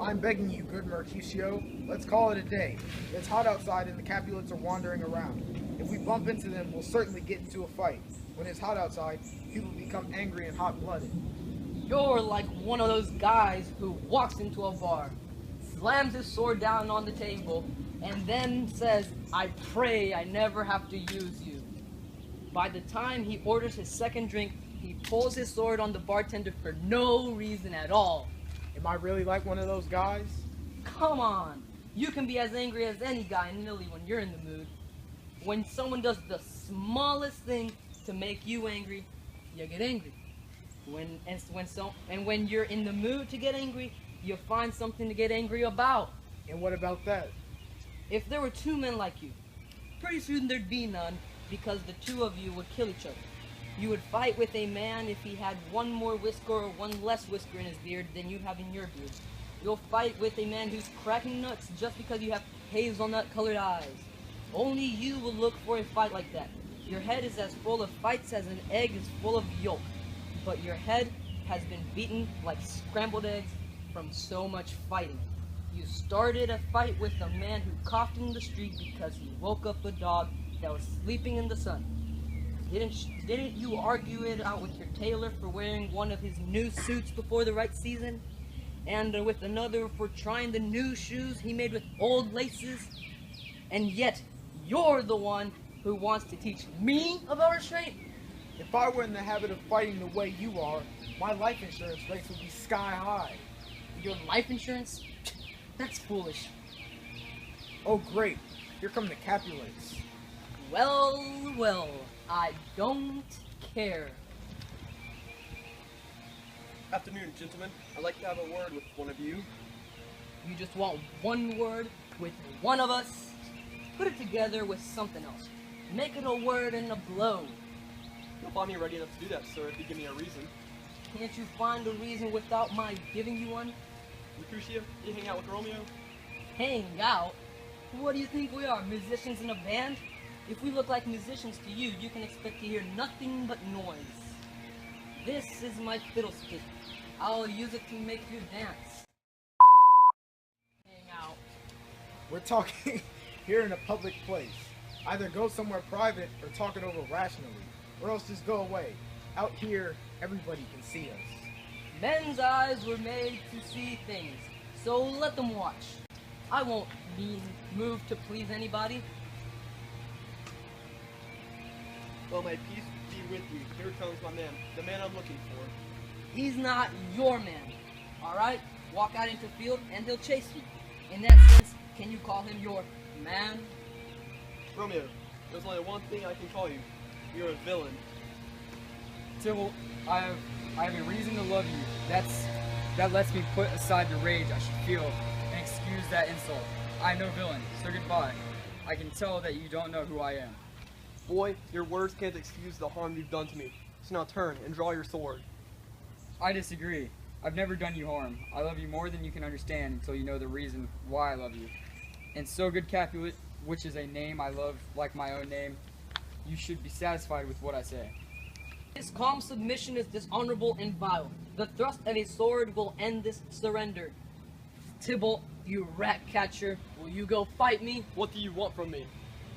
I'm begging you, good Mercutio, let's call it a day. It's hot outside and the Capulets are wandering around. If we bump into them, we'll certainly get into a fight. When it's hot outside, people become angry and hot-blooded. You're like one of those guys who walks into a bar, slams his sword down on the table, and then says, "I pray I never have to use you." By the time he orders his second drink, he pulls his sword on the bartender for no reason at all. Am I really like one of those guys? Come on, you can be as angry as any guy in Italy when you're in the mood. When someone does the smallest thing to make you angry, you get angry. When you're in the mood to get angry, you find something to get angry about. And what about that? If there were two men like you, pretty soon there'd be none, because the two of you would kill each other. You would fight with a man if he had one more whisker or one less whisker in his beard than you have in your beard. You'll fight with a man who's cracking nuts just because you have hazelnut-colored eyes. Only you will look for a fight like that. Your head is as full of fights as an egg is full of yolk. But your head has been beaten like scrambled eggs from so much fighting. You started a fight with a man who coughed in the street because he woke up a dog that was sleeping in the sun. Didn't you argue it out with your tailor for wearing one of his new suits before the right season? And with another for trying the new shoes he made with old laces? And yet, you're the one who wants to teach me about restraint? If I were in the habit of fighting the way you are, my life insurance rates would be sky high. Your life insurance? That's foolish. Oh great, here come the Capulets. Well, I don't care. Afternoon, gentlemen. I'd like to have a word with one of you. You just want one word with one of us? Put it together with something else. Make it a word and a blow. You'll find me ready enough to do that, sir, if you give me a reason. Can't you find a reason without my giving you one? Mercutio, you hang out with Romeo? Hang out? What do you think we are, musicians in a band? If we look like musicians to you, you can expect to hear nothing but noise. This is my fiddlestick. I'll use it to make you dance. Hang out. We're talking here in a public place. Either go somewhere private or talk it over rationally, or else just go away. Out here, everybody can see us. Men's eyes were made to see things, so let them watch. I won't be moved to please anybody. Well, may peace be with you. Here comes my man, the man I'm looking for. He's not your man, alright? Walk out into the field and he'll chase you. In that sense, can you call him your man? Romeo, there's only one thing I can call you. You're a villain. Tybalt, I have a reason to love you. That lets me put aside the rage I should feel and excuse that insult. I'm no villain, so goodbye. I can tell that you don't know who I am. Boy, your words can't excuse the harm you've done to me. So now turn and draw your sword. I disagree. I've never done you harm. I love you more than you can understand until you know the reason why I love you. And so, good Capulet, which is a name I love like my own name, you should be satisfied with what I say. This calm submission is dishonorable and vile. The thrust of a sword will end this surrender. Tybalt, you rat catcher, will you go fight me? What do you want from me?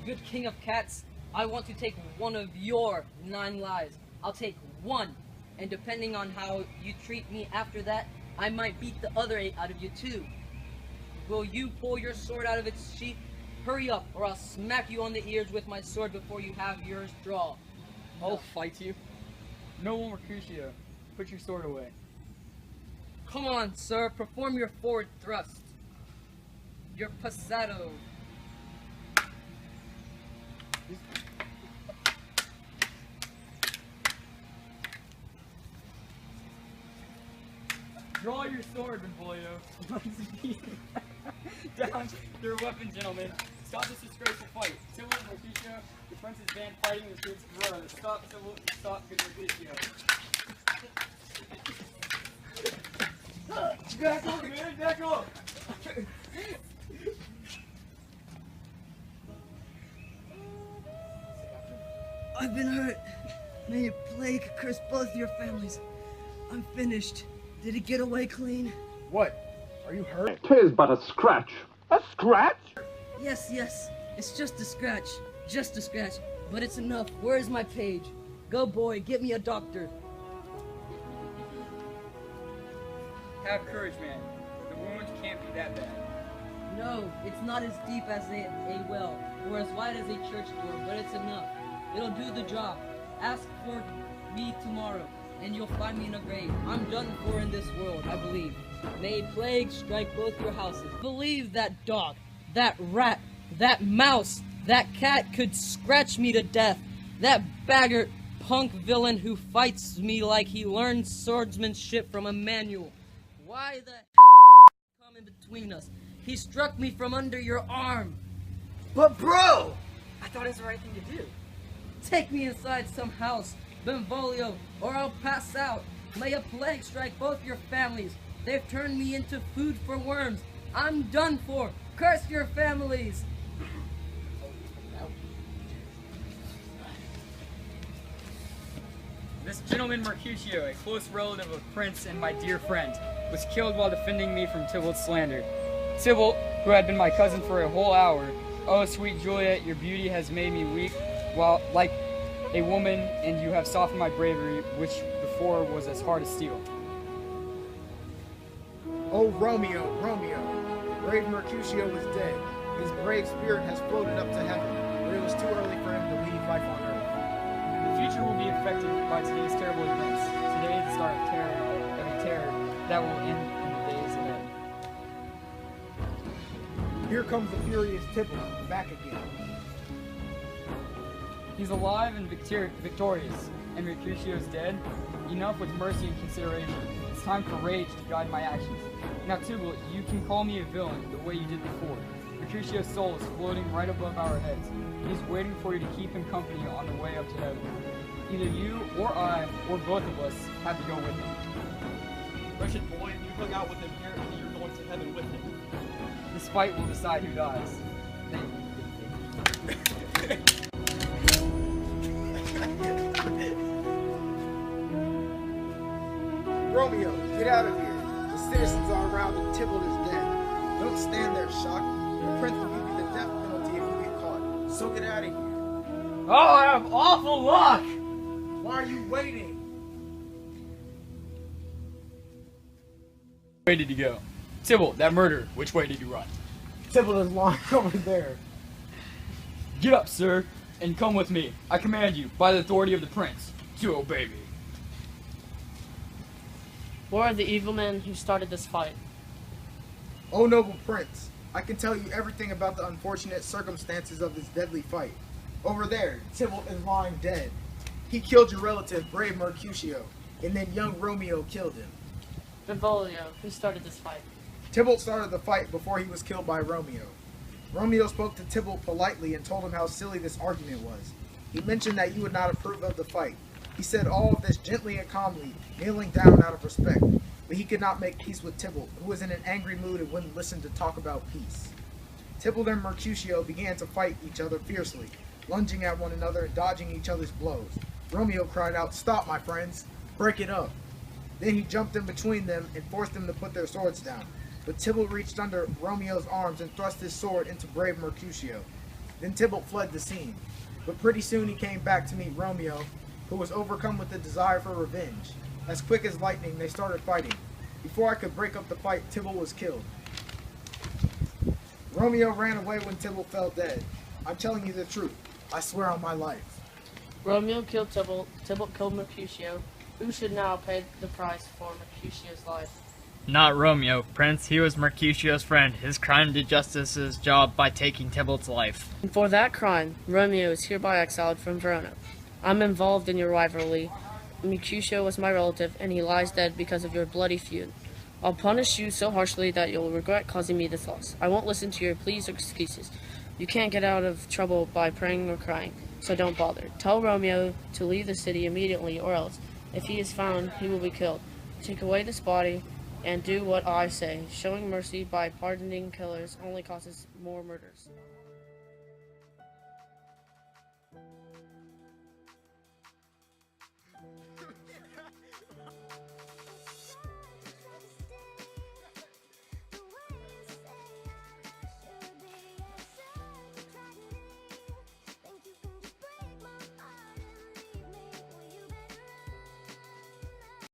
Good king of cats, I want to take one of your 9 lives. I'll take one, and depending on how you treat me after that, I might beat the other 8 out of you too. Will you pull your sword out of its sheath? Hurry up, or I'll smack you on the ears with my sword before you have yours drawn. I'll fight you. No one, Mercutio. Put your sword away. Come on, sir, perform your forward thrust. Your passato. Draw your sword, Benvolio. Down your weapon, gentlemen. Stop this disgraceful fight. Tybalt and Mercutio, the prince's band fighting the streets of Verona. Stop, Tybalt. Stop, good Mercutio. Back up, man. Back up. I've been hurt. May a plague curse both your families. I'm finished. Did it get away clean? What? Are you hurt? 'Tis but a scratch. A scratch? Yes, yes. It's just a scratch. Just a scratch. But it's enough. Where is my page? Go, boy, get me a doctor. Have courage, man. The wound can't be that bad. No, it's not as deep as a well, or as wide as a church door, but it's enough. It'll do the job. Ask for me tomorrow, and you'll find me in a grave. I'm done for in this world, I believe. May plague strike both your houses. Believe that dog, that rat, that mouse, that cat could scratch me to death. That baggart punk villain who fights me like he learned swordsmanship from a manual. Why the come in between us? He struck me from under your arm. But bro! I thought it was the right thing to do. Take me inside some house, Benvolio, or I'll pass out. May a plague strike both your families. They've turned me into food for worms. I'm done for. Curse your families. This gentleman Mercutio, a close relative of Prince and my dear friend, was killed while defending me from Tybalt's slander. Tybalt, who had been my cousin for a whole hour, oh sweet Juliet, your beauty has made me weak, while like a woman, and you have softened my bravery, which before was as hard as steel. Oh Romeo, Romeo, brave Mercutio is dead. His brave spirit has floated up to heaven, but it was too early for him to leave life on earth. The future will be affected by today's terrible events. Today is the start of a terror that will end in the days ahead. Here comes the furious Tybalt, back again. He's alive and victorious, and Mercutio is dead. Enough with mercy and consideration. It's time for rage to guide my actions. Now, Tybalt, you can call me a villain the way you did before. Mercutio's soul is floating right above our heads. He's waiting for you to keep him company on the way up to heaven. Either you or I, or both of us, have to go with him. Wretched boy, you hung out with him here and you're going to heaven with him. This fight will decide who dies. Thank you. Romeo, get out of here. The citizens are around and Tybalt is dead. Don't stand there shocked. The prince will give you the death penalty if you get caught. So get out of here. Oh, I have awful luck! Why are you waiting? Where did you go? Tybalt, that murderer, which way did you run? Tybalt is lying over there. Get up, sir, and come with me. I command you, by the authority of the prince, to obey me. Where are the evil men who started this fight? O noble prince, I can tell you everything about the unfortunate circumstances of this deadly fight. Over there, Tybalt is lying dead. He killed your relative, brave Mercutio, and then young Romeo killed him. Benvolio, who started this fight? Tybalt started the fight before he was killed by Romeo. Romeo spoke to Tybalt politely and told him how silly this argument was. He mentioned that you would not approve of the fight. He said all of this gently and calmly, kneeling down out of respect, but he could not make peace with Tybalt, who was in an angry mood and wouldn't listen to talk about peace. Tybalt and Mercutio began to fight each other fiercely, lunging at one another and dodging each other's blows. Romeo cried out, "Stop, my friends! Break it up!" Then he jumped in between them and forced them to put their swords down. But Tybalt reached under Romeo's arms and thrust his sword into brave Mercutio. Then Tybalt fled the scene. But pretty soon he came back to meet Romeo, who was overcome with the desire for revenge. As quick as lightning, they started fighting. Before I could break up the fight, Tybalt was killed. Romeo ran away when Tybalt fell dead. I'm telling you the truth. I swear on my life. Romeo killed Tybalt, Tybalt killed Mercutio. Who should now pay the price for Mercutio's life? Not Romeo, Prince. He was Mercutio's friend. His crime did justice's job by taking Tybalt's life. And for that crime, Romeo is hereby exiled from Verona. I'm involved in your rivalry. Mercutio was my relative, and he lies dead because of your bloody feud. I'll punish you so harshly that you'll regret causing me this loss. I won't listen to your pleas or excuses. You can't get out of trouble by praying or crying, so don't bother. Tell Romeo to leave the city immediately, or else, if he is found, he will be killed. Take away this body, and do what I say. Showing mercy by pardoning killers only causes more murders.